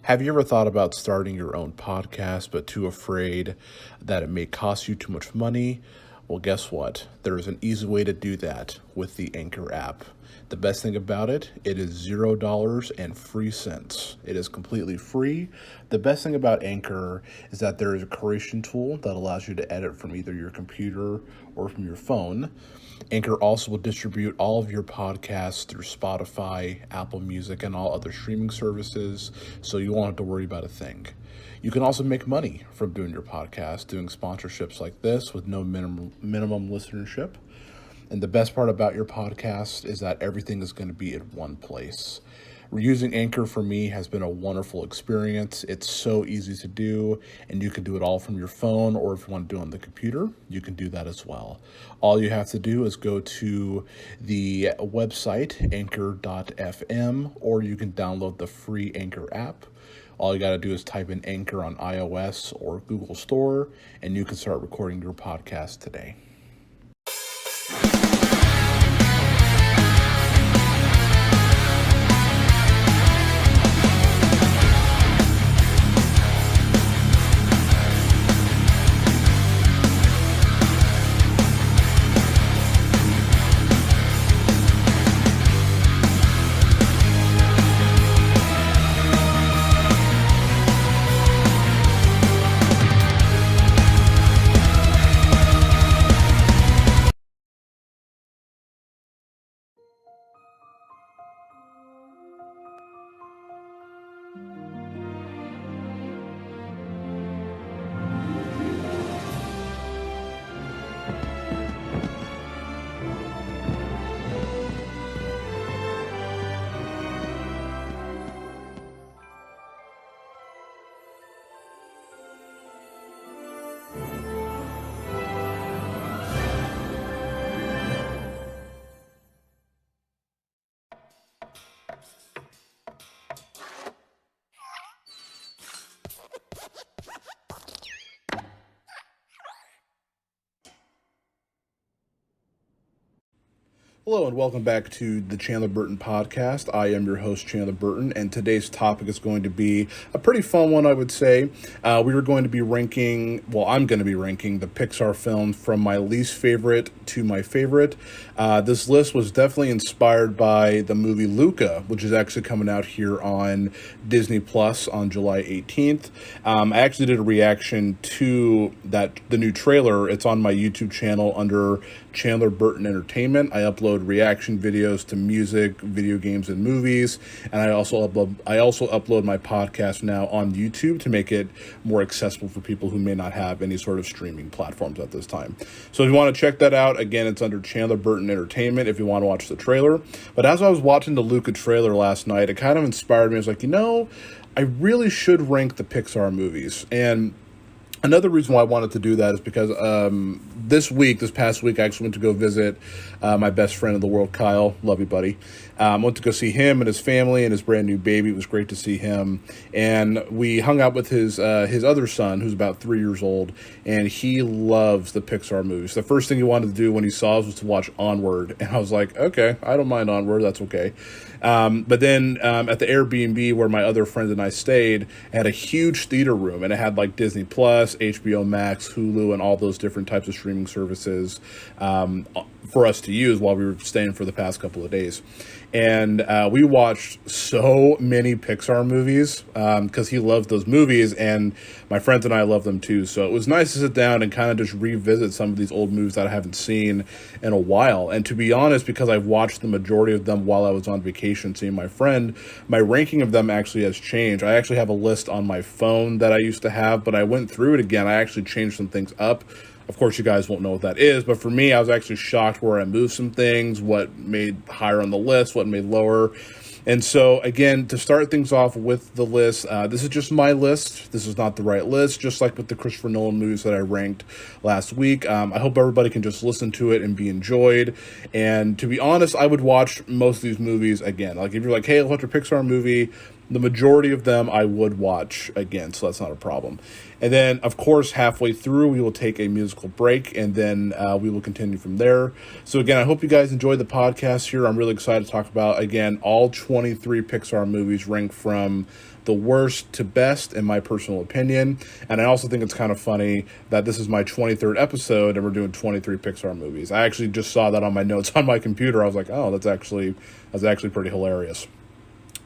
Have you ever thought about starting your own podcast but too afraid that it may cost you too much money? Well, guess what? There's an easy way to do that with the Anchor app. The best thing about it, it is $0 and free cents. It is completely free. The best thing about Anchor is that there is a creation tool that allows you to edit from either your computer or from your phone. Anchor also will distribute all of your podcasts through Spotify, Apple Music, and all other streaming services, so you won't have to worry about a thing. You can also make money from doing your podcast, doing sponsorships like this with no minimum listenership. And the best part about your podcast is that everything is going to be at one place. Using Anchor for me has been a wonderful experience. It's so easy to do, and you can do it all from your phone, or if you want to do it on the computer, you can do that as well. All you have to do is go to the website, anchor.fm, or you can download the free Anchor app. All you got to do is type in Anchor on iOS or Google Store, and you can start recording your podcast today. Hello and welcome back to the Chandler Burton Podcast. I am your host, Chandler Burton, and today's topic is going to be a pretty fun one, I would say. I'm going to be ranking the Pixar films from my least favorite to my favorite. This list was definitely inspired by the movie Luca, which is actually coming out here on Disney Plus on July 18th. I actually did a reaction to the new trailer. It's on my YouTube channel under Chandler Burton Entertainment. I upload reaction videos to music, video games, and movies, and I also upload my podcast now on YouTube to make it more accessible for people who may not have any sort of streaming platforms at this time. So if you want to check that out, again, it's under Chandler Burton Entertainment if you want to watch the trailer. But as I was watching the Luca trailer last night, it kind of inspired me. I was like, I really should rank the Pixar movies. And another reason why I wanted to do that is because this past week, I actually went to go visit my best friend in the world, Kyle. Love you, buddy. Went to go see him and his family and his brand new baby. It was great to see him. And we hung out with his other son, who's about 3 years old, and he loves the Pixar movies. The first thing he wanted to do when he saw us was to watch Onward. And I was like, okay, I don't mind Onward. That's okay. But then at the Airbnb where my other friend and I stayed, it had a huge theater room, and it had like Disney Plus, HBO Max, Hulu, and all those different types of streaming services for us to use while we were staying for the past couple of days. And we watched so many Pixar movies because he loves those movies, and my friends and I love them too. So it was nice to sit down and kind of just revisit some of these old movies that I haven't seen in a while. And to be honest, because I've watched the majority of them while I was on vacation seeing my friend, my ranking of them actually has changed. I actually have a list on my phone that I used to have, but I went through it again. I actually changed some things up. Of course, you guys won't know what that is, but for me, I was actually shocked where I moved some things, what made higher on the list, what made lower. And so, again, to start things off with the list, this is just my list. This is not the right list, just like with the Christopher Nolan movies that I ranked last week. I hope everybody can just listen to it and be enjoyed. And to be honest, I would watch most of these movies again. Like, if you're like, hey, let's watch a Pixar movie, the majority of them I would watch again, so that's not a problem. And then, of course, halfway through, we will take a musical break, and then we will continue from there. So, again, I hope you guys enjoyed the podcast here. I'm really excited to talk about, again, all 23 Pixar movies ranked from the worst to best, in my personal opinion. And I also think it's kind of funny that this is my 23rd episode and we're doing 23 Pixar movies. I actually just saw that on my notes on my computer. I was like, oh, that's actually pretty hilarious.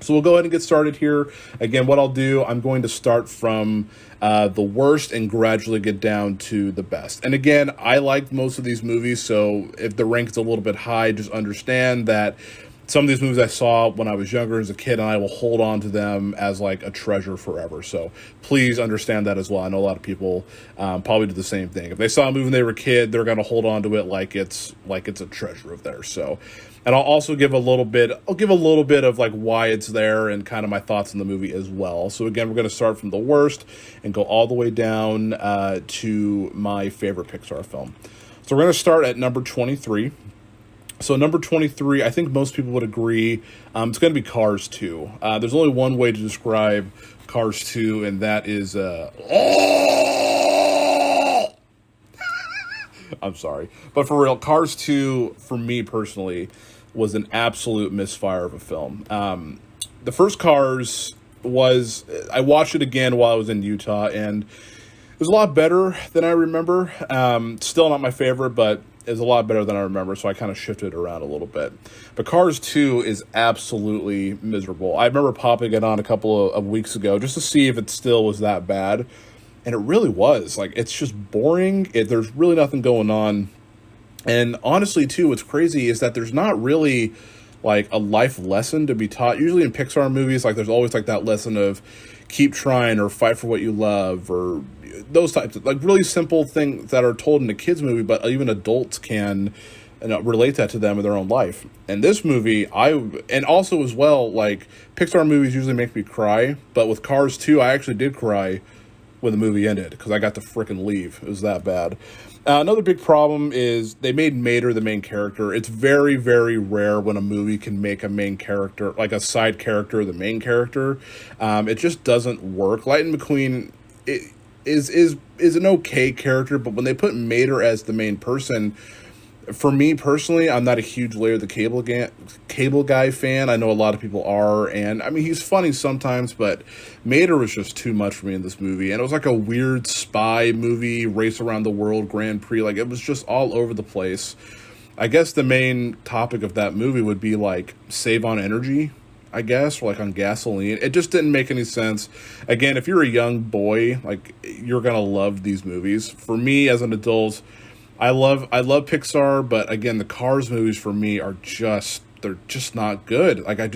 So we'll go ahead and get started here. Again, what I'll do, I'm going to start from the worst and gradually get down to the best. And again, I liked most of these movies, so if the rank is a little bit high, just understand that some of these movies I saw when I was younger as a kid, and I will hold on to them as like a treasure forever. So please understand that as well. I know a lot of people probably do the same thing. If they saw a movie when they were a kid, they're going to hold on to it like it's a treasure of theirs. So, and I'll also give a little bit of like why it's there and kind of my thoughts on the movie as well. So again, we're going to start from the worst and go all the way down to my favorite Pixar film. So we're going to start at number 23. So number 23, I think most people would agree, it's going to be Cars 2. There's only one way to describe Cars 2, and that is... I'm sorry. But for real, Cars 2, for me personally, was an absolute misfire of a film. The first Cars was... I watched it again while I was in Utah, and it was a lot better than I remember. Still not my favorite, but... is a lot better than I remember, so I kind of shifted around a little bit. But Cars 2 is absolutely miserable. I remember popping it on a couple of weeks ago just to see if it still was that bad, and it really was. Like, it's just boring. There's really nothing going on. And honestly, too, what's crazy is that there's not really, like, a life lesson to be taught. Usually in Pixar movies, like, there's always, like, that lesson of keep trying or fight for what you love or those types of, like, really simple things that are told in a kid's movie, but even adults can relate that to them in their own life. And this movie, and also as well, like, Pixar movies usually make me cry, but with Cars 2, I actually did cry when the movie ended because I got to frickin' leave. It was that bad. Another big problem is they made Mater the main character. It's very, very rare when a movie can make a main character, like a side character, the main character. It just doesn't work. Lightning McQueen is an okay character, but when they put Mater as the main person, for me personally, I'm not a huge Larry the Cable Guy fan. I know a lot of people are, and I mean, he's funny sometimes, but Mater was just too much for me in this movie. And it was like a weird spy movie, race around the world, Grand Prix. Like, it was just all over the place. I guess the main topic of that movie would be like save on energy, I guess, or like on gasoline. It just didn't make any sense. Again, if you're a young boy, like, you're gonna love these movies. For me as an adult, I love Pixar, but again, the Cars movies for me are they're just not good. Like, I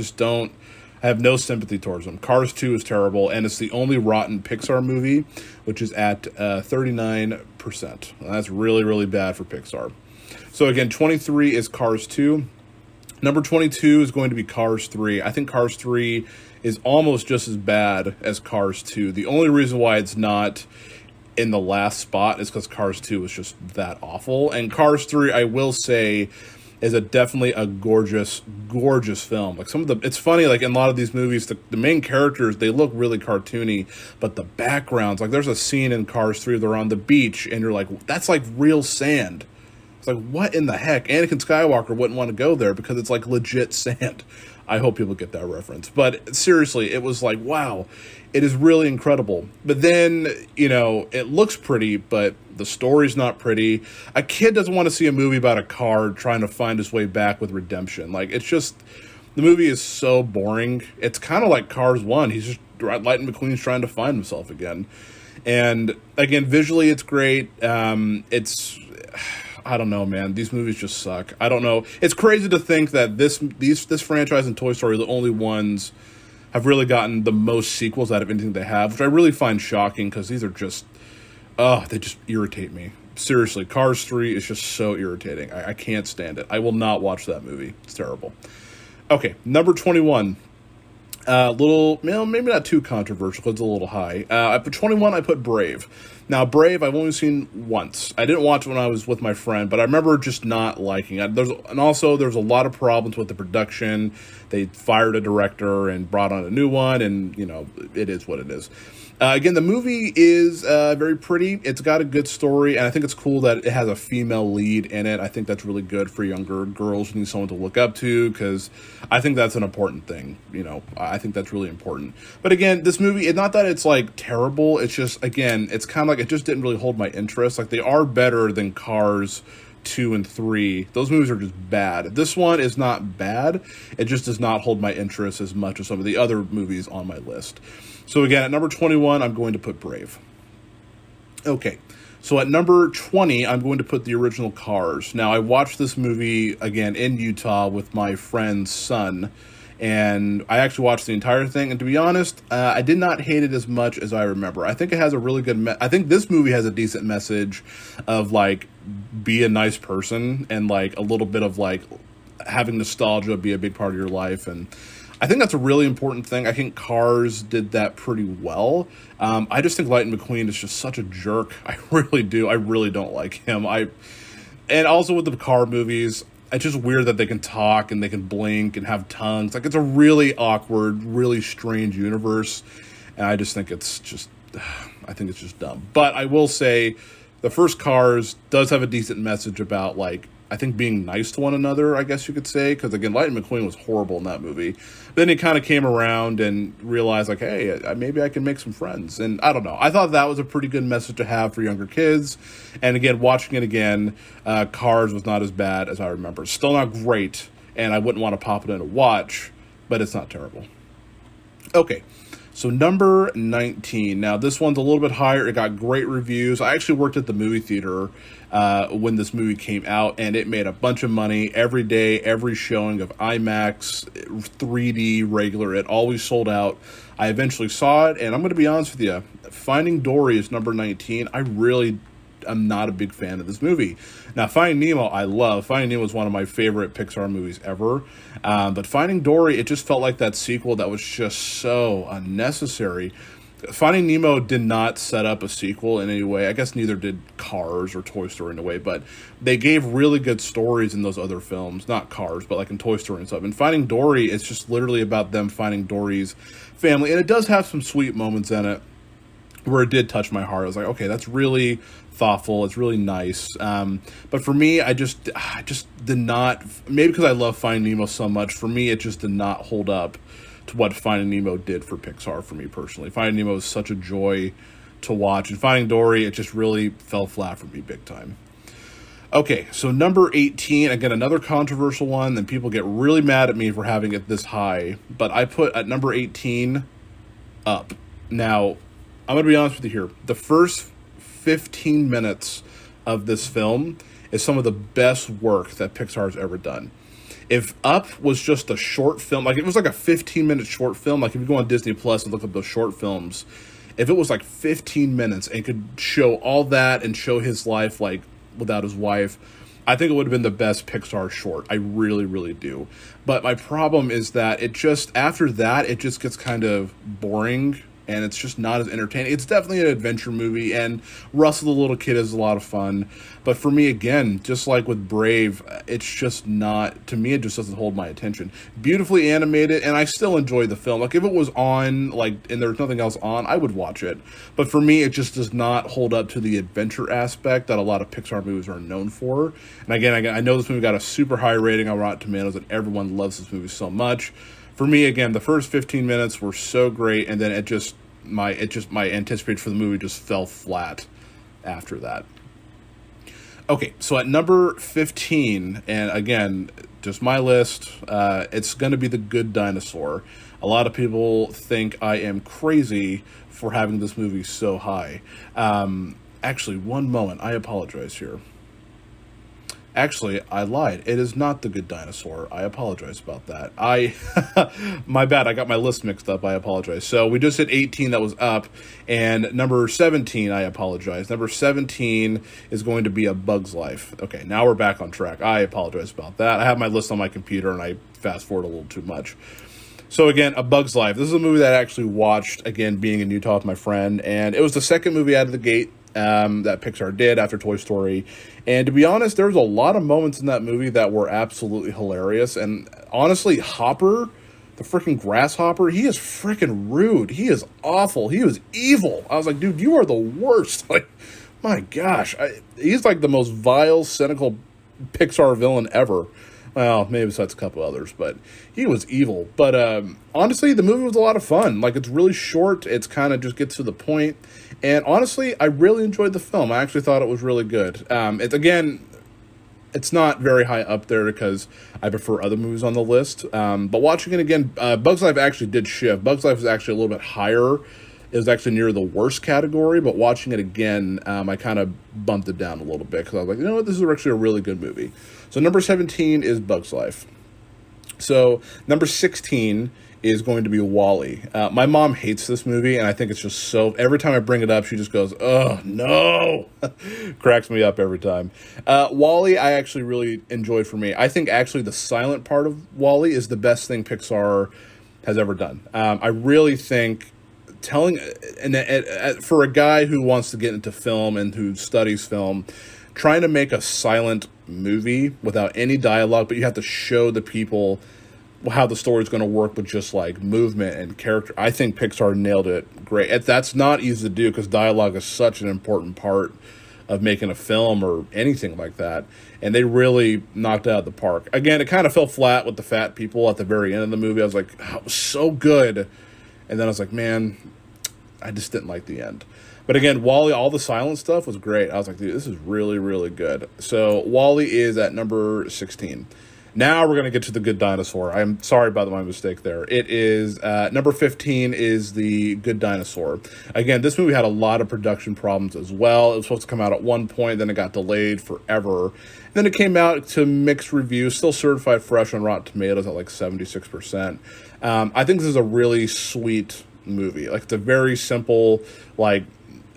have no sympathy towards them. Cars 2 is terrible, and it's the only rotten Pixar movie, which is at 39%. That's really, really bad for Pixar. So again, 23 is Cars 2. Number 22 is going to be Cars 3. I think Cars 3 is almost just as bad as Cars 2. The only reason why it's not in the last spot is because Cars 2 was just that awful. And Cars 3, I will say, is definitely a gorgeous, gorgeous film. Like, it's funny, like, in a lot of these movies, the main characters, they look really cartoony, but the backgrounds, like, there's a scene in Cars 3, they're on the beach, and you're like, that's like real sand. It's like, what in the heck? Anakin Skywalker wouldn't want to go there because it's like legit sand. I hope people get that reference. But seriously, it was like, wow, it is really incredible. But then, it looks pretty, but the story's not pretty. A kid doesn't want to see a movie about a car trying to find his way back with redemption. Like, it's just, the movie is so boring. It's kind of like Cars 1. He's just, Lightning McQueen's trying to find himself again. And again, visually, it's great. I don't know, man. These movies just suck. I don't know. It's crazy to think that this franchise and Toy Story are the only ones have really gotten the most sequels out of anything they have, which I really find shocking because these are just, they just irritate me. Seriously, Cars 3 is just so irritating. I can't stand it. I will not watch that movie. It's terrible. Okay, number 21. Maybe not too controversial because it's a little high. I put 21, I put Brave. Now, Brave, I've only seen once. I didn't watch it when I was with my friend, but I remember just not liking it. There's a lot of problems with the production. They fired a director and brought on a new one, and, it is what it is. Again, the movie is very pretty. It's got a good story, and I think it's cool that it has a female lead in it. I think that's really good for younger girls who need someone to look up to, because I think that's an important thing. I I think that's really important. But again, this movie, it's not that it's like terrible. It's just, again, it's kind of like it just didn't really hold my interest. Like, they are better than Cars 2 and 3. Those movies are just bad. This one is not bad. It just does not hold my interest as much as some of the other movies on my list. So again, at number 21, I'm going to put Brave. Okay. So at number 20, I'm going to put the original Cars. Now, I watched this movie, again, in Utah with my friend's son, and I actually watched the entire thing, and to be honest, I did not hate it as much as I remember. I think it has a really good I think this movie has a decent message of, like, be a nice person, and, like, a little bit of, like, having nostalgia be a big part of your life, and I think that's a really important thing. I think Cars did that pretty well. I just think Lightning McQueen is just such a jerk. I really do. I really don't like him. And also with the car movies, it's just weird that they can talk and they can blink and have tongues. Like, it's a really awkward, really strange universe. And I just think it's just dumb. But I will say the first Cars does have a decent message about, like, I think being nice to one another, I guess you could say, because, again, Lightning McQueen was horrible in that movie. Then he kind of came around and realized, like, hey, maybe I can make some friends. And I don't know. I thought that was a pretty good message to have for younger kids. And, again, watching it again, Cars was not as bad as I remember. Still not great, and I wouldn't want to pop it in a watch, but it's not terrible. Okay. So number 19. Now, this one's a little bit higher. It got great reviews. I actually worked at the movie theater when this movie came out, and it made a bunch of money every day, every showing of IMAX, 3D, regular. It always sold out. I eventually saw it, and I'm going to be honest with you. Finding Dory is number 19. I'm not a big fan of this movie. Now, Finding Nemo, I love. Finding Nemo is one of my favorite Pixar movies ever. But Finding Dory, it just felt like that sequel that was just so unnecessary. Finding Nemo did not set up a sequel in any way. I guess neither did Cars or Toy Story in a way, but they gave really good stories in those other films. Not Cars, but like in Toy Story and stuff. And Finding Dory, it's just literally about them finding Dory's family. And it does have some sweet moments in it where it did touch my heart. I was like, okay, that's really thoughtful. It's really nice. But for me, I just did not, maybe because I love Finding Nemo so much, for me, it just did not hold up to what Finding Nemo did for Pixar for me personally. Finding Nemo is such a joy to watch, and Finding Dory, it just really fell flat for me big time. Okay, so number 18, again, another controversial one, and people get really mad at me for having it this high, but I put at number 18, Up. Now, I'm going to be honest with you here. The first 15 minutes of this film is some of the best work that Pixar has ever done. If Up was just a short film, like it was like a 15-minute short film, like if you go on Disney Plus and look up those short films, if it was like 15 minutes and could show all that and show his life like without his wife, I think it would have been the best Pixar short. I really, really do. But my problem is that it just, after that, it just gets kind of boring, and it's just not as entertaining. It's definitely an adventure movie, and Russell the Little Kid is a lot of fun. But for me, again, just like with Brave, it's just not, to me, it just doesn't hold my attention. Beautifully animated, and I still enjoy the film. Like, if it was on, like, and there was nothing else on, I would watch it. But for me, it just does not hold up to the adventure aspect that a lot of Pixar movies are known for. And again, I know this movie got a super high rating on Rotten Tomatoes, and everyone loves this movie so much. For me, again, the first 15 minutes were so great, and then my anticipation for the movie just fell flat after that. Okay, so at number 15, and again, just my list, it's going to be The Good Dinosaur. A lot of people think I am crazy for having this movie so high. Actually, one moment, I apologize here. Actually, I lied. It is not The Good Dinosaur. I apologize about that. My bad. I got my list mixed up. I apologize. So we just hit 18. That was Up. And number 17, I apologize. Number 17 is going to be A Bug's Life. Okay, now we're back on track. I apologize about that. I have my list on my computer, and I fast forward a little too much. So again, A Bug's Life. This is a movie that I actually watched, again, being in Utah with my friend. And it was the second movie out of the gate that Pixar did after Toy Story. And to be honest, there was a lot of moments in that movie that were absolutely hilarious. And honestly, Hopper, the freaking grasshopper, he is freaking rude. He is awful. He was evil. I was like, dude, you are the worst. Like, my gosh. He's like the most vile, cynical Pixar villain ever. Well, maybe besides a couple others, but he was evil. But honestly, the movie was a lot of fun. Like, it's really short. It's kind of just gets to the point. And honestly, I really enjoyed the film. I actually thought it was really good. It's not very high up there because I prefer other movies on the list. But watching it again, Bugs Life actually did shift. Bugs Life was actually a little bit higher. It was actually near the worst category, but watching it again, I kind of bumped it down a little bit because I was like, you know what, this is actually a really good movie. So number 17 is Bugs Life. So number 16 is going to be WALL-E. My mom hates this movie, and I think it's just so... Every time I bring it up, she just goes, oh, no! Cracks me up every time. WALL-E, I actually really enjoyed for me. I think actually the silent part of WALL-E is the best thing Pixar has ever done. I really think for a guy who wants to get into film and who studies film, trying to make a silent movie without any dialogue, but you have to show the people how the story's going to work with just like movement and character. I think Pixar nailed it great. That's not easy to do because dialogue is such an important part of making a film or anything like that. And they really knocked it out of the park. Again, it kind of fell flat with the fat people at the very end of the movie. I was like, oh, it was so good. And then I was like, man, I just didn't like the end. But again, WALL-E, all the silent stuff was great. I was like, dude, this is really, really good. So WALL-E is at number 16. Now we're going to get to The Good Dinosaur. I'm sorry about my mistake there. It is, number 15 is The Good Dinosaur. Again, this movie had a lot of production problems as well. It was supposed to come out at one point, then it got delayed forever. Then it came out to mixed reviews, still certified fresh on Rotten Tomatoes at like 76%. I think this is a really sweet movie. Like, it's a very simple, like,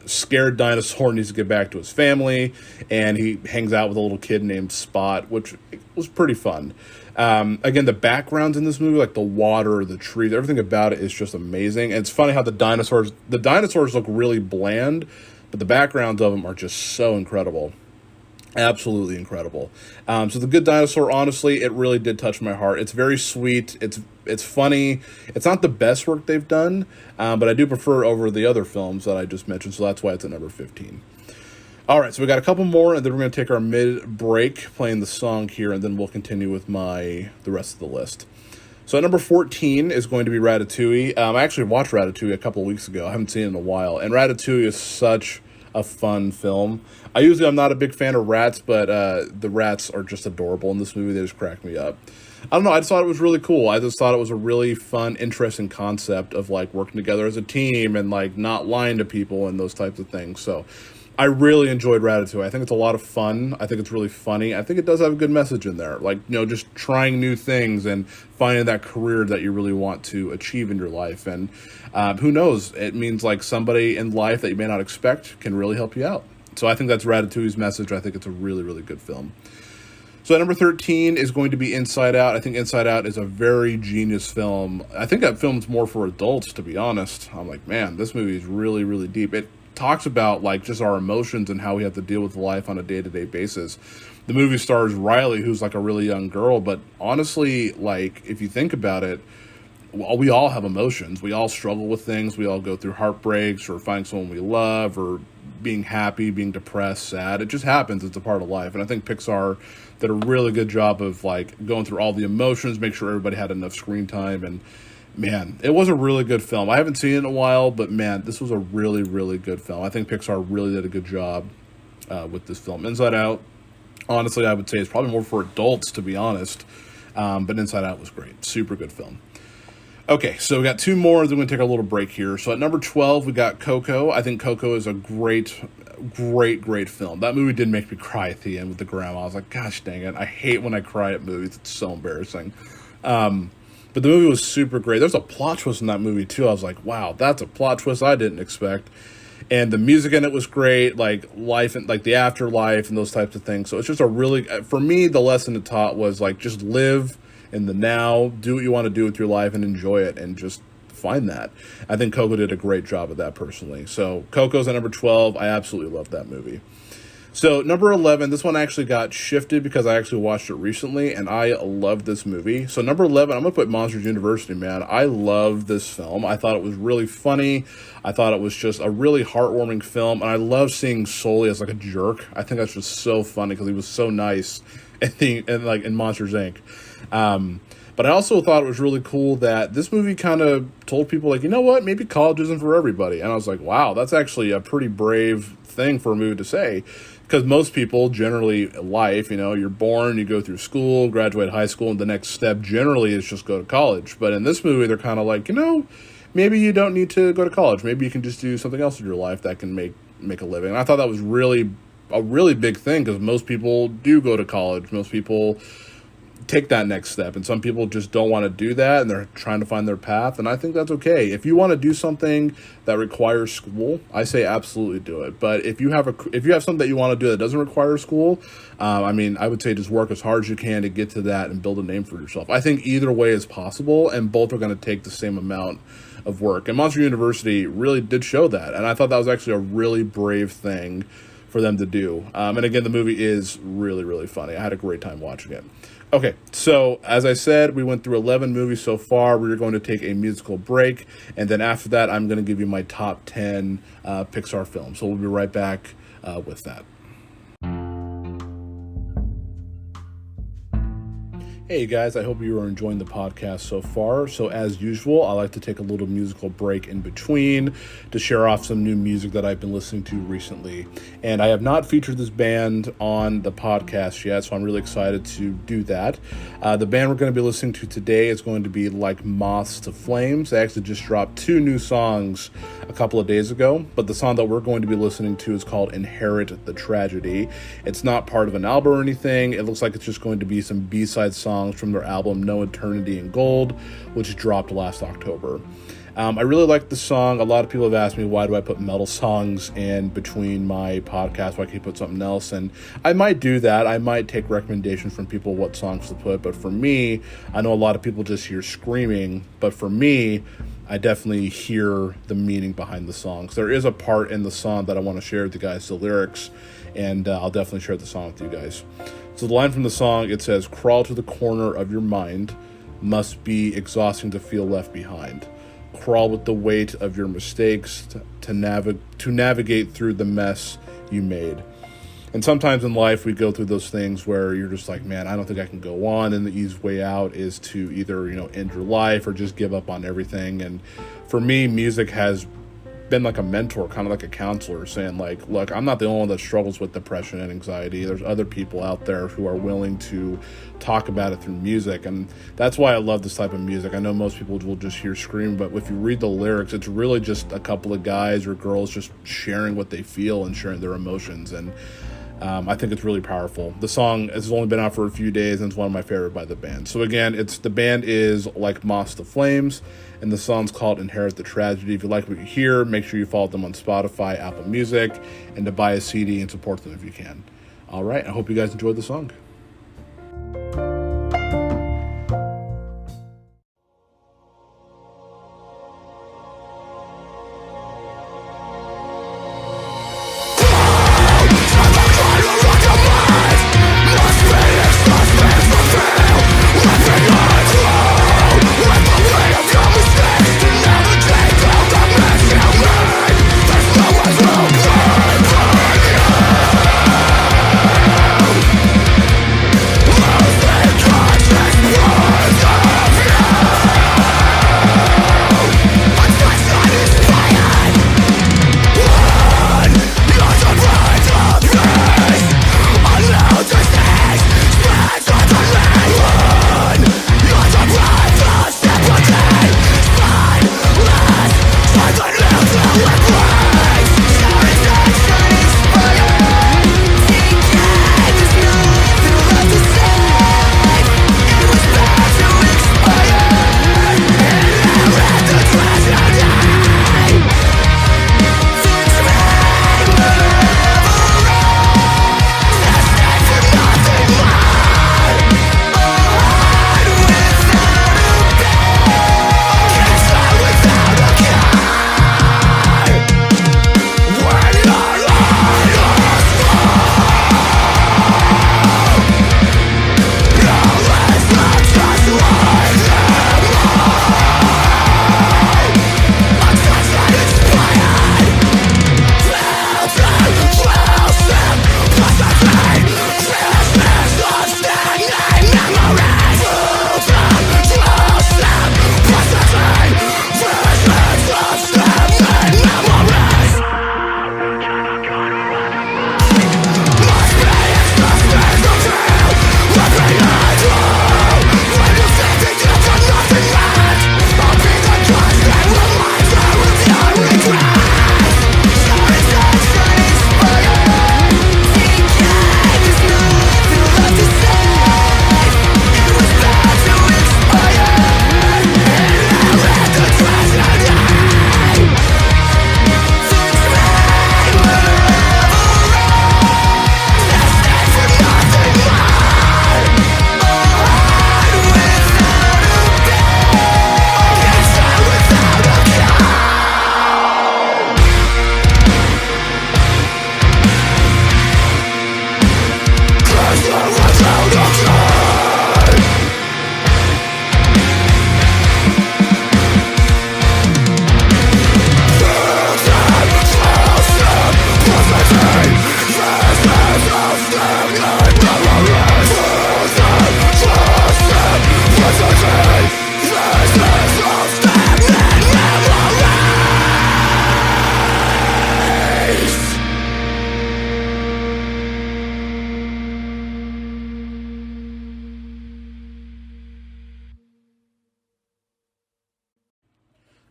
scared dinosaur needs to get back to his family, and he hangs out with a little kid named Spot, which was pretty fun. Again, the backgrounds in this movie, like the water, the trees, everything about it is just amazing. And it's funny how the dinosaurs look really bland, but the backgrounds of them are just so incredible. Absolutely incredible. So The Good Dinosaur, honestly, it really did touch my heart. It's very sweet. It's funny. It's not the best work they've done, but I do prefer it over the other films that I just mentioned, so that's why it's at number 15. All right, so we got a couple more, and then we're going to take our mid-break playing the song here, and then we'll continue with the rest of the list. So at number 14 is going to be Ratatouille. I actually watched Ratatouille a couple of weeks ago. I haven't seen it in a while, and Ratatouille is such a fun film. I'm not a big fan of rats, but the rats are just adorable in this movie. They just crack me up. I don't know, I just thought it was really cool. I just thought it was a really fun, interesting concept of like working together as a team and like not lying to people and those types of things. So I really enjoyed Ratatouille. I think it's a lot of fun. I think it's really funny. I think it does have a good message in there. Like, you know, just trying new things and finding that career that you really want to achieve in your life. And who knows? It means like somebody in life that you may not expect can really help you out. So I think that's Ratatouille's message. I think it's a really, really good film. So at number 13 is going to be Inside Out. I think Inside Out is a very genius film. I think that film's more for adults, to be honest. I'm like, man, this movie is really, really deep. It talks about like just our emotions and how we have to deal with life on a day-to-day basis. The movie stars Riley, who's like a really young girl, but honestly, like if you think about it, we all have emotions. We all struggle with things. We all go through heartbreaks or find someone we love or being happy, being depressed, sad. It just happens. It's a part of life. And I think Pixar did a really good job of like going through all the emotions, make sure everybody had enough screen time. And man, it was a really good film. I haven't seen it in a while, but man, this was a really, really good film. I think Pixar really did a good job with this film. Inside Out, honestly, I would say it's probably more for adults, to be honest. But Inside Out was great. Super good film. Okay, so we got two more, then we're going to take a little break here. So at number 12, we got Coco. I think Coco is a great film. That movie did make me cry at the end with the grandma. I was like, gosh dang it, I hate when I cry at movies. It's so embarrassing. But the movie was super great. There's a plot twist in that movie, too. I was like, wow, that's a plot twist I didn't expect. And the music in it was great, like life and like the afterlife and those types of things. So it's just a really, for me, the lesson it taught was like just live in the now, do what you want to do with your life and enjoy it and just find that. I think Coco did a great job of that personally. So Coco's at number 12. I absolutely love that movie. So number 11, this one actually got shifted because I actually watched it recently and I love this movie. So number 11, I'm going to put Monsters University, man. I love this film. I thought it was really funny. I thought it was just a really heartwarming film. And I love seeing Sully as like a jerk. I think that's just so funny because he was so nice in Monsters Inc. But I also thought it was really cool that this movie kind of told people, like, you know what, maybe college isn't for everybody. And I was like, wow, that's actually a pretty brave thing for a movie to say. Because most people, generally, life, you're born, you go through school, graduate high school, and the next step generally is just go to college. But in this movie, they're kind of like, maybe you don't need to go to college. Maybe you can just do something else in your life that can make a living. And I thought that was really a really big thing, because most people do go to college. Most people take that next step, and some people just don't want to do that, and they're trying to find their path, and I think that's okay. If you want to do something that requires school, I say absolutely do it. But if you have something that you want to do that doesn't require school, I would say just work as hard as you can to get to that and build a name for yourself. I think either way is possible, and both are going to take the same amount of work. And Monster University really did show that, and I thought that was actually a really brave thing for them to do. And again, the movie is really, really funny. I had a great time watching it. Okay, so as I said, we went through 11 movies so far. We're going to take a musical break, and then after that, I'm going to give you my top 10 Pixar films. So we'll be right back with that. Hey guys, I hope you are enjoying the podcast so far. So as usual, I like to take a little musical break in between to share off some new music that I've been listening to recently. And I have not featured this band on the podcast yet, so I'm really excited to do that. The band we're going to be listening to today is going to be Like Moths to Flames. They actually just dropped 2 new songs a couple of days ago, but the song that we're going to be listening to is called Inherit the Tragedy. It's not part of an album or anything. It looks like it's just going to be some B-side songs from their album No Eternity in Gold, which dropped last October. I really like the song. A lot of people have asked me, why do I put metal songs in between my podcast? Why can't you put something else? And I might do that. I might take recommendations from people what songs to put. But for me, I know a lot of people just hear screaming. But for me, I definitely hear the meaning behind the songs. There is a part in the song that I want to share with you guys, the lyrics, and I'll definitely share the song with you guys. So the line from the song, it says, "Crawl to the corner of your mind, must be exhausting to feel left behind. Crawl with the weight of your mistakes to navigate through the mess you made." And sometimes in life we go through those things where you're just like, man, I don't think I can go on, and the easy way out is to either, end your life or just give up on everything. And for me, music has been like a mentor, kind of like a counselor, saying like, look, I'm not the only one that struggles with depression and anxiety. There's other people out there who are willing to talk about it through music, and that's why I love this type of music. I know most people will just hear screaming, but if you read the lyrics, it's really just a couple of guys or girls just sharing what they feel and sharing their emotions, and I think it's really powerful. The song has only been out for a few days, and it's one of my favorite by the band. So again, the band is Like Moths to Flames, and the song's called Inherit the Tragedy. If you like what you hear, make sure you follow them on Spotify, Apple Music, and to buy a CD and support them if you can. All right, I hope you guys enjoyed the song.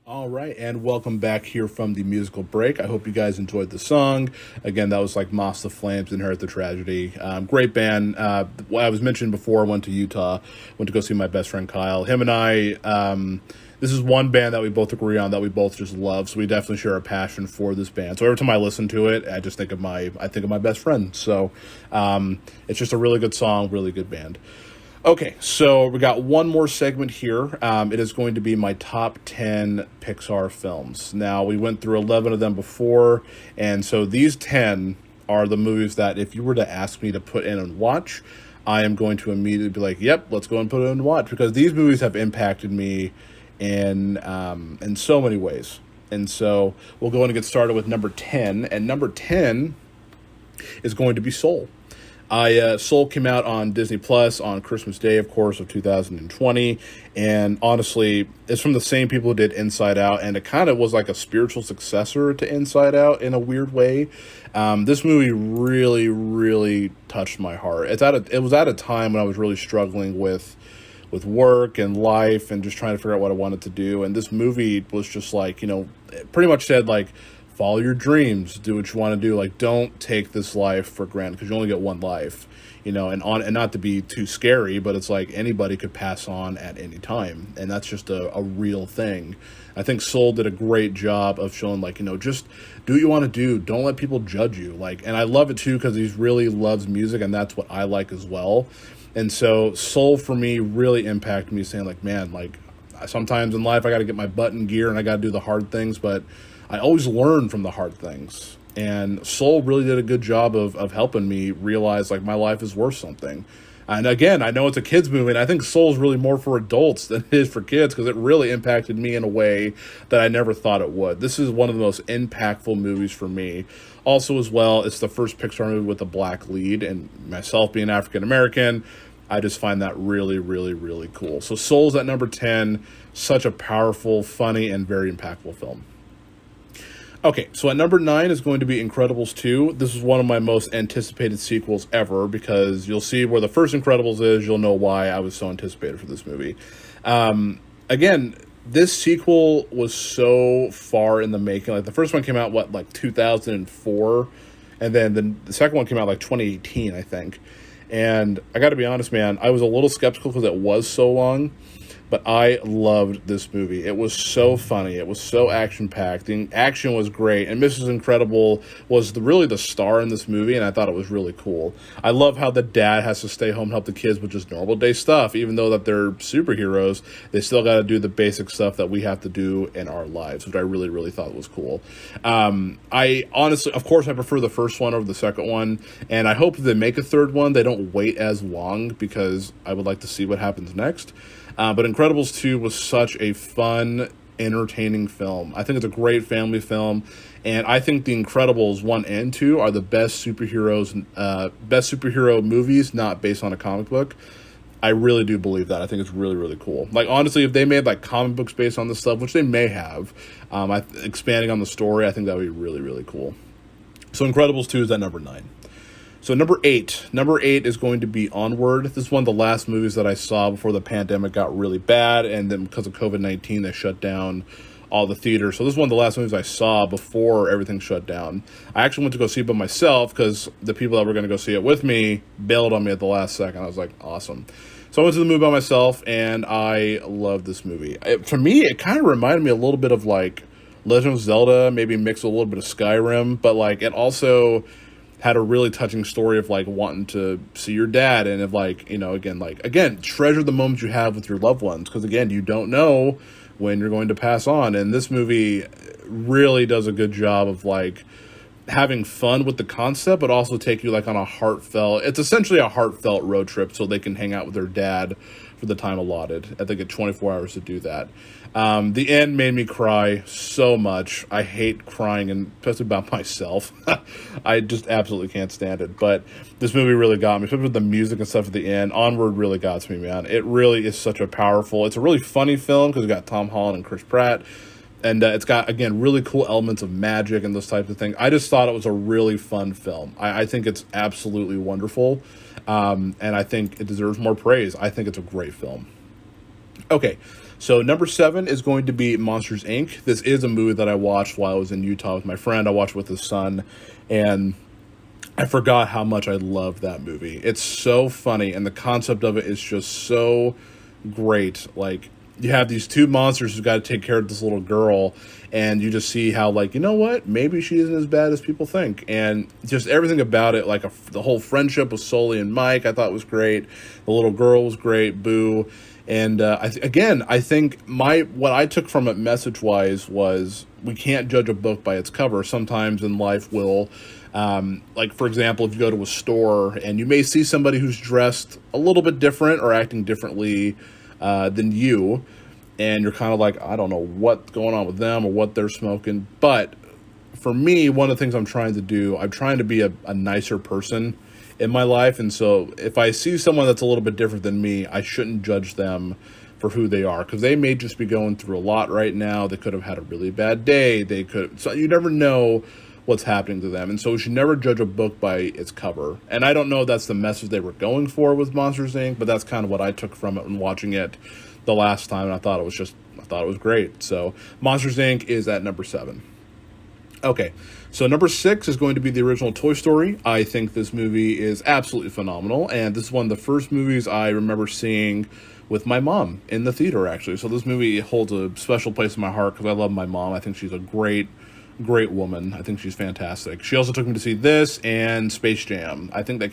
All right, and welcome back here from the musical break. I hope you guys enjoyed the song. Again, that was like Moss the Flames, Inherit the Tragedy. Great band. I was mentioned before, I went to Utah, went to go see my best friend Kyle. Him and I, this is one band that we both agree on, that we both just love, so we definitely share a passion for this band. So every time I listen to it, I just think of my best friend. So it's just a really good song, really good band. Okay, so we got one more segment here. It is going to be my top 10 Pixar films. Now, we went through 11 of them before, and so these 10 are the movies that if you were to ask me to put in and watch, I am going to immediately be like, yep, let's go and put it in and watch, because these movies have impacted me in so many ways. And so we'll go in and get started with number 10, and number 10 is going to be Soul. Soul came out on Disney Plus on Christmas Day, of course, of 2020, and honestly, it's from the same people who did Inside Out, and it kind of was like a spiritual successor to Inside Out in a weird way. This movie really, really touched my heart. It was at a time when I was really struggling with work and life and just trying to figure out what I wanted to do, and this movie was just like, it pretty much said like, follow your dreams, do what you want to do. Like, don't take this life for granted, because you only get one life, and not to be too scary, but it's like anybody could pass on at any time, and that's just a real thing. I think Soul did a great job of showing, like, just do what you want to do. Don't let people judge you. Like, and I love it too, because he really loves music, and that's what I like as well. And so Soul for me really impacted me, saying like, man, like sometimes in life I got to get my butt in gear and I got to do the hard things, but I always learn from the hard things, and Soul really did a good job of helping me realize, like, my life is worth something. And again, I know it's a kid's movie, and I think Soul is really more for adults than it is for kids, because it really impacted me in a way that I never thought it would. This is one of the most impactful movies for me. Also, as well, it's the first Pixar movie with a black lead, and myself being African-American, I just find that really, really, really cool. So Soul's at number 10, such a powerful, funny, and very impactful film. Okay, so at number 9 is going to be Incredibles 2. This is one of my most anticipated sequels ever, because you'll see where the first Incredibles is, you'll know why I was so anticipated for this movie. Again, this sequel was so far in the making. Like, the first one came out, 2004? And then the second one came out, 2018, I think. And I got to be honest, man, I was a little skeptical because it was so long. But I loved this movie. It was so funny. It was so action-packed. The action was great. And Mrs. Incredible was really the star in this movie, and I thought it was really cool. I love how the dad has to stay home and help the kids with just normal day stuff. Even though that they're superheroes, they still got to do the basic stuff that we have to do in our lives, which I really, really thought was cool. I honestly, of course, I prefer the first one over the second one, and I hope if they make a third one, they don't wait as long, because I would like to see what happens next. But Incredibles 2 was such a fun, entertaining film. I think it's a great family film, and I think The Incredibles 1 and 2 are the best superhero movies not based on a comic book. I really do believe that. I think it's really, really cool. Like, honestly, if they made comic books based on this stuff, which they may have, expanding on the story, I think that would be really, really cool. So Incredibles 2 is at number 9. So number 8 is going to be Onward. This is one of the last movies that I saw before the pandemic got really bad, and then because of COVID-19, they shut down all the theaters. So this is one of the last movies I saw before everything shut down. I actually went to go see it by myself, because the people that were going to go see it with me bailed on me at the last second. I was like, awesome. So I went to the movie by myself, and I loved this movie. For me, it kind of reminded me a little bit of Legend of Zelda, maybe mixed with a little bit of Skyrim, but it also had a really touching story of wanting to see your dad, and of again, treasure the moments you have with your loved ones, because again, you don't know when you're going to pass on. And this movie really does a good job of having fun with the concept, but also take you it's essentially a heartfelt road trip, so they can hang out with their dad for the time allotted. I think at 24 hours to do that. The end made me cry so much. I hate crying, and especially about myself. I just absolutely can't stand it. But this movie really got me, especially with the music and stuff at the end. Onward really got to me, man. It really is such a powerful, it's a really funny film, because we got Tom Holland and Chris Pratt. And it's got, again, really cool elements of magic and those types of things. I just thought it was a really fun film. I think it's absolutely wonderful, and I think it deserves more praise. I think it's a great film. Okay, so number 7 is going to be Monsters, Inc. This is a movie that I watched while I was in Utah with my friend. I watched with his son, and I forgot how much I loved that movie. It's so funny, and the concept of it is just so great. Like, you have these two monsters who've got to take care of this little girl, and you just see how, like, you know what? Maybe she isn't as bad as people think. And just everything about it, like the whole friendship with Sully and Mike, I thought was great. The little girl was great, Boo. And I think what I took from it message-wise was we can't judge a book by its cover. Sometimes in life we'll, like, for example, if you go to a store and you may see somebody who's dressed a little bit different or acting differently than you, and you're kind of like, I don't know what's going on with them or what they're smoking. But for me, one of the things I'm trying to be a nicer person in my life. And so if I see someone that's a little bit different than me, I shouldn't judge them for who they are, because they may just be going through a lot right now. They could have had a really bad day. So you never know what's happening to them. And so we should never judge a book by its cover. And I don't know if that's the message they were going for with Monsters, Inc., but that's kind of what I took from it when watching it the last time. And I thought it was great. So Monsters, Inc. is at number 7. Okay, so number 6 is going to be the original Toy Story. I think this movie is absolutely phenomenal, and this is one of the first movies I remember seeing with my mom in the theater, actually. So this movie holds a special place in my heart because I love my mom. I think she's a great woman. I think she's fantastic. She also took me to see this and Space Jam. I think they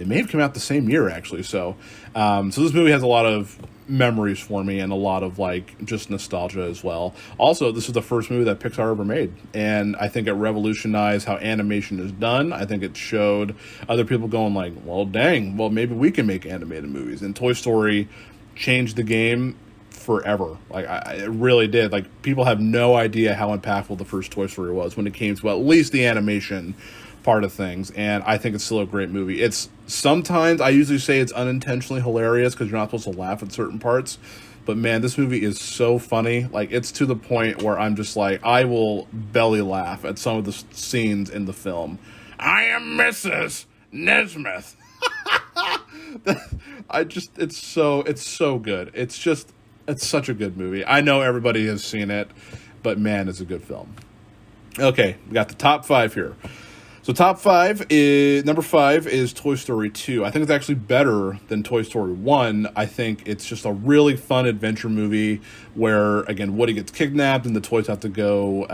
may have come out the same year, actually. So this movie has a lot of memories for me and a lot of, like, just nostalgia as well. Also, this is the first movie that Pixar ever made, and I think it revolutionized how animation is done. I think it showed other people going like, well, dang, well, maybe we can make animated movies. And Toy Story changed the game forever. Like, it really did. Like, people have no idea how impactful the first Toy Story was when it came to at least the animation part of things, and I think it's still a great movie. It's sometimes, I usually say it's unintentionally hilarious because you're not supposed to laugh at certain parts, but man, this movie is so funny. Like, it's to the point where I'm just like, I will belly laugh at some of the scenes in the film. I am Mrs. Nesmith. It's so good. It's such a good movie. I know everybody has seen it, but man, it's a good film. Okay, we got the top 5 here. So number 5 is Toy Story 2. I think it's actually better than Toy Story 1. I think it's just a really fun adventure movie where, again, Woody gets kidnapped and the toys have to go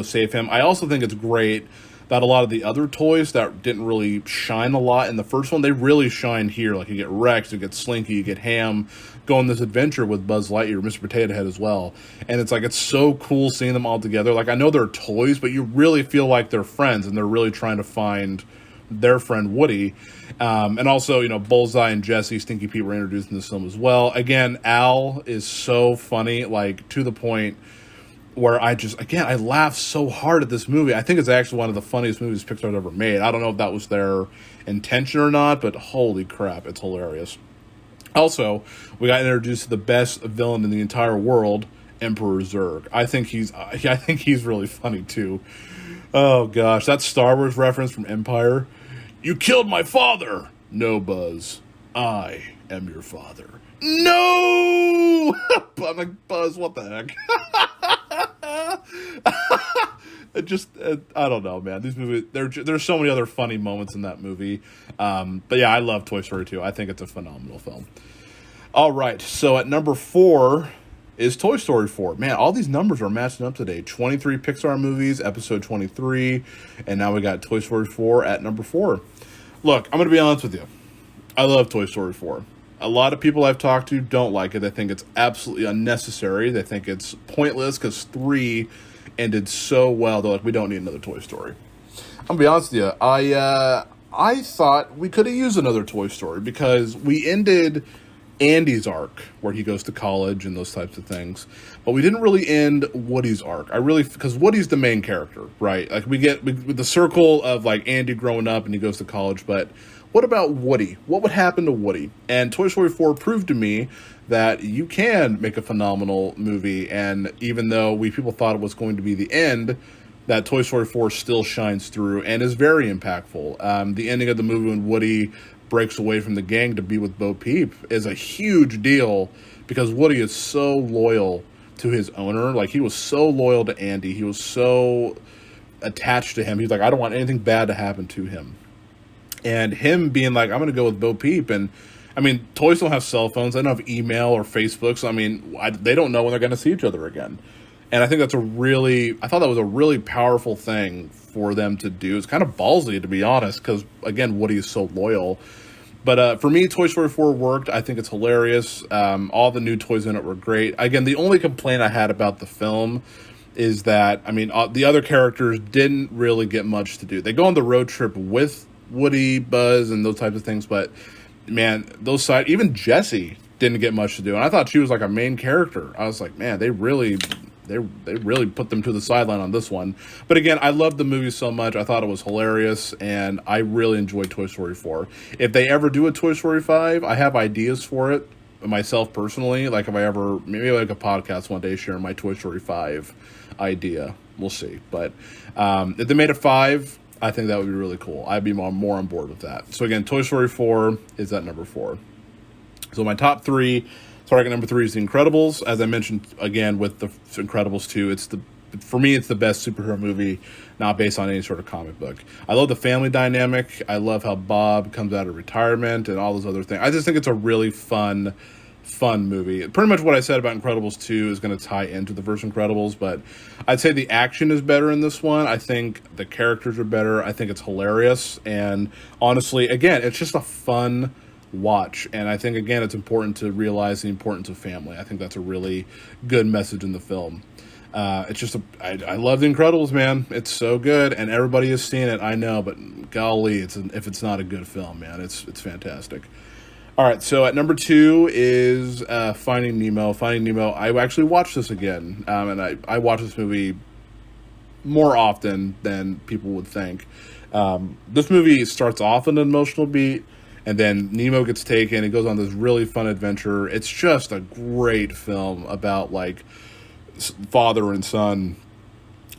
save him. I also think it's great that a lot of the other toys that didn't really shine a lot in the first one, they really shine here. Like, you get Rex, you get Slinky, you get Ham, go on this adventure with Buzz Lightyear, Mr. Potato Head as well. And it's like, it's so cool seeing them all together. Like, I know they're toys, but you really feel like they're friends, and they're really trying to find their friend Woody. And also, Bullseye and Jesse, Stinky Pete were introduced in this film as well. Again, Al is so funny, like, to the point where I laughed so hard at this movie. I think it's actually one of the funniest movies Pixar's ever made. I don't know if that was their intention or not, but holy crap, it's hilarious. Also, we got introduced to the best villain in the entire world, Emperor Zurg. I think he's really funny too. Oh gosh, that Star Wars reference from Empire. You killed my father. No, Buzz. I am your father. No! I'm like, Buzz, what the heck? I don't know, man. These movies, there's so many other funny moments in that movie. But yeah, I love Toy Story 2. I think it's a phenomenal film. All right, so at number 4 is Toy Story 4. Man, all these numbers are matching up today. 23 Pixar movies, episode 23, and now we got Toy Story 4 at number 4. Look, I'm going to be honest with you. I love Toy Story 4. A lot of people I've talked to don't like it. They think it's absolutely unnecessary. They think it's pointless because 3 ended so well. They're like, we don't need another Toy Story. I'm going to be honest with you. I thought we could have used another Toy Story because we ended Andy's arc where he goes to college and those types of things. But we didn't really end Woody's arc. Because Woody's the main character, right? Like, we get with the circle of, like, Andy growing up and he goes to college, but what about Woody? What would happen to Woody? And Toy Story 4 proved to me that you can make a phenomenal movie, and even though people thought it was going to be the end, that Toy Story 4 still shines through and is very impactful. The ending of the movie when Woody breaks away from the gang to be with Bo Peep is a huge deal because Woody is so loyal to his owner. Like, he was so loyal to Andy. He was so attached to him. He's like, I don't want anything bad to happen to him. And him being like, I'm going to go with Bo Peep. And, I mean, toys don't have cell phones. They don't have email or Facebook. So, I mean, they don't know when they're going to see each other again. And I think I thought that was a really powerful thing for them to do. It's kind of ballsy, to be honest, because, again, Woody is so loyal. But for me, Toy Story 4 worked. I think it's hilarious. All the new toys in it were great. Again, the only complaint I had about the film is that, I mean, the other characters didn't really get much to do. They go on the road trip with Woody, Buzz, and those types of things, but, man, even Jessie didn't get much to do. And I thought she was like a main character. I was like, man, they really put them to the sideline on this one. But again, I loved the movie so much. I thought it was hilarious, and I really enjoyed Toy Story 4. If they ever do a Toy Story 5, I have ideas for it myself personally. Like, if I ever, maybe like a podcast one day sharing my Toy Story 5 idea. We'll see. But if they made a 5, I think that would be really cool. I'd be more on board with that. So again, Toy Story 4 is at number 4. So my top 3... Starting at number 3 is The Incredibles. As I mentioned, again, with The Incredibles 2, for me, it's the best superhero movie, not based on any sort of comic book. I love the family dynamic. I love how Bob comes out of retirement and all those other things. I just think it's a really fun movie. Pretty much what I said about Incredibles 2 is going to tie into the first Incredibles, but I'd say the action is better in this one. I think the characters are better. I think it's hilarious. And honestly, again, it's just a fun watch, and I think, again, it's important to realize the importance of family. I think that's a really good message in the film. It's just I love The Incredibles, man. It's so good, and everybody has seen it, I know, but golly, if it's not a good film, man, it's fantastic. All right, so at number 2 is Finding Nemo. Finding Nemo, I actually watched this again, and I watch this movie more often than people would think. This movie starts off on an emotional beat, and then Nemo gets taken. It goes on this really fun adventure. It's just a great film about, like, father and son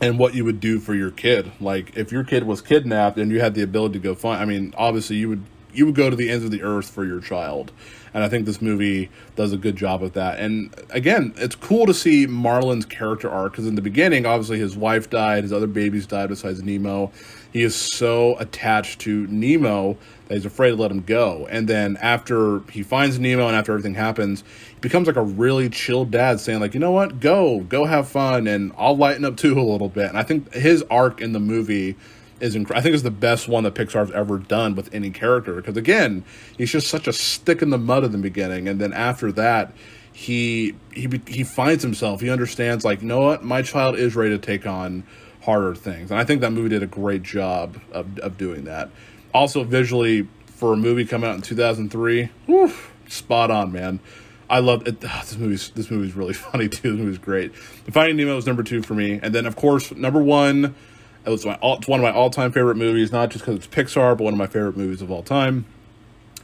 and what you would do for your kid. Like, if your kid was kidnapped and you had the ability to go find... I mean, obviously, you would go to the ends of the earth for your child. And I think this movie does a good job of that. And, again, it's cool to see Marlin's character arc, because in the beginning, obviously, his wife died, his other babies died besides Nemo. He is so attached to Nemo that he's afraid to let him go. And then after he finds Nemo and after everything happens, he becomes like a really chill dad, saying, like, you know what, go have fun, and I'll lighten up too a little bit. And I think his arc in the movie is I think it's the best one that Pixar's ever done with any character, because, again, he's just such a stick in the mud in the beginning, and then after that, he finds himself. He understands, like, you know what, my child is ready to take on harder things. And I think that movie did a great job of doing that. Also, visually, for a movie coming out in 2003, whew, spot on, man. I loved it. This movie's really funny, too. This movie's great. Finding Nemo was number 2 for me. And then, of course, number 1, it's one of my all-time favorite movies, not just because it's Pixar, but one of my favorite movies of all time,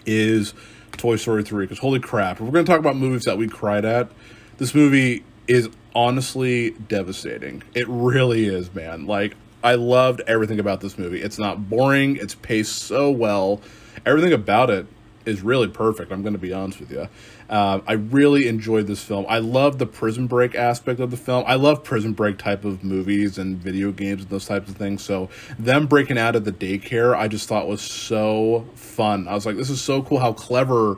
is Toy Story 3. Because, holy crap, if we're going to talk about movies that we cried at, this movie is honestly devastating. It really is, man. Like, I loved everything about this movie. It's not boring. It's paced so well. Everything about it is really perfect, I'm going to be honest with you. I really enjoyed this film. I love the Prison Break aspect of the film. I love Prison Break type of movies and video games and those types of things. So them breaking out of the daycare, I just thought was so fun. I was like, this is so cool how clever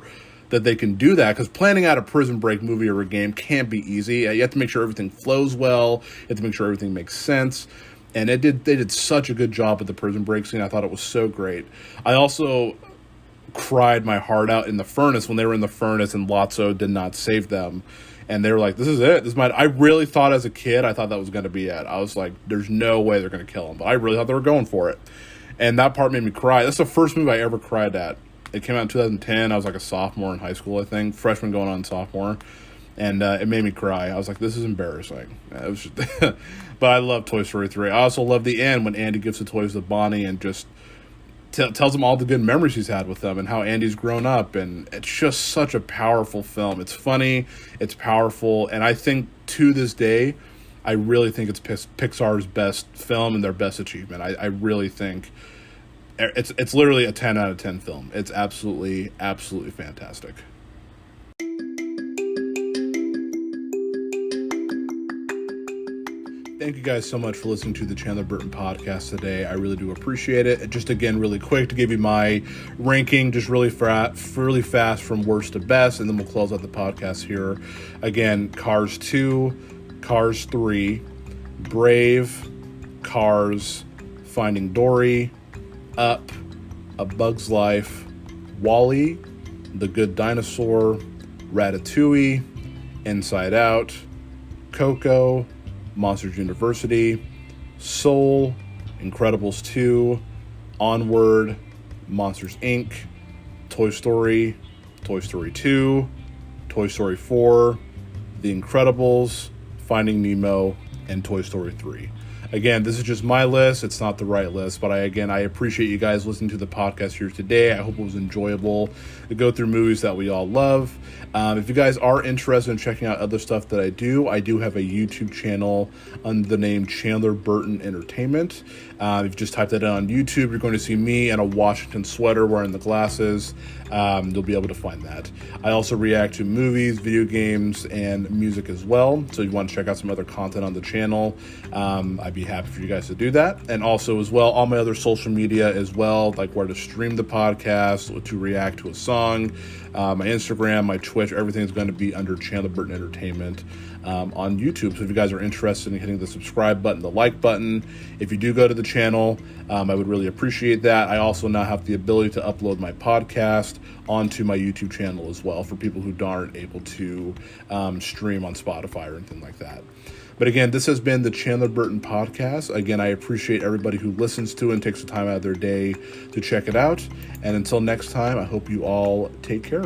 that they can do that, because planning out a Prison Break movie or a game can't be easy. You have to make sure everything flows well. You have to make sure everything makes sense. And they did such a good job with the Prison Break scene. I thought it was so great. I also cried my heart out in the furnace when they were in the furnace and Lotso did not save them. And they were like, this is it. I really thought as a kid, I thought that was going to be it. I was like, there's no way they're going to kill him. But I really thought they were going for it. And that part made me cry. That's the first movie I ever cried at. It came out in 2010. I was like a sophomore in high school, I think. Freshman going on sophomore. And it made me cry. I was like, this is embarrassing. It was just but I love Toy Story 3. I also love the end when Andy gives the toys to Bonnie and just tells him all the good memories he's had with them and how Andy's grown up, and it's just such a powerful film. It's funny, it's powerful, and I think to this day, I really think it's Pixar's best film and their best achievement. I really think it's literally a 10 out of 10 film. It's absolutely fantastic. Thank you guys so much for listening to the Chandler Burton Podcast today. I really do appreciate it. Just again, really quick to give you my ranking, just really fast from worst to best, and then we'll close out the podcast here. Again, Cars 2, Cars 3, Brave, Cars, Finding Dory, Up, A Bug's Life, WALL-E, The Good Dinosaur, Ratatouille, Inside Out, Coco, Monsters University, Soul, Incredibles 2, Onward, Monsters Inc., Toy Story, Toy Story 2, Toy Story 4, The Incredibles, Finding Nemo, and Toy Story 3. Again, this is just my list. It's not the right list, but I appreciate you guys listening to the podcast here today. I hope it was enjoyable to go through movies that we all love. If you guys are interested in checking out other stuff that I do have a YouTube channel under the name Chandler Burton Entertainment. If you just type that in on YouTube, you're going to see me in a Washington sweater wearing the glasses. You'll be able to find that. I also react to movies, video games, and music as well. So if you want to check out some other content on the channel, I'd be happy for you guys to do that. And also as well, all my other social media as well, like where to stream the podcast, to react to a song, my Instagram, my Twitch, everything is going to be under Chandler Burton Entertainment on YouTube. So if you guys are interested in hitting the subscribe button, the like button, if you do go to the channel, I would really appreciate that. I also now have the ability to upload my podcast onto my YouTube channel as well for people who aren't able to stream on Spotify or anything like that. But again, this has been the Chandler Burton Podcast. Again, I appreciate everybody who listens to it and takes the time out of their day to check it out. And until next time, I hope you all take care.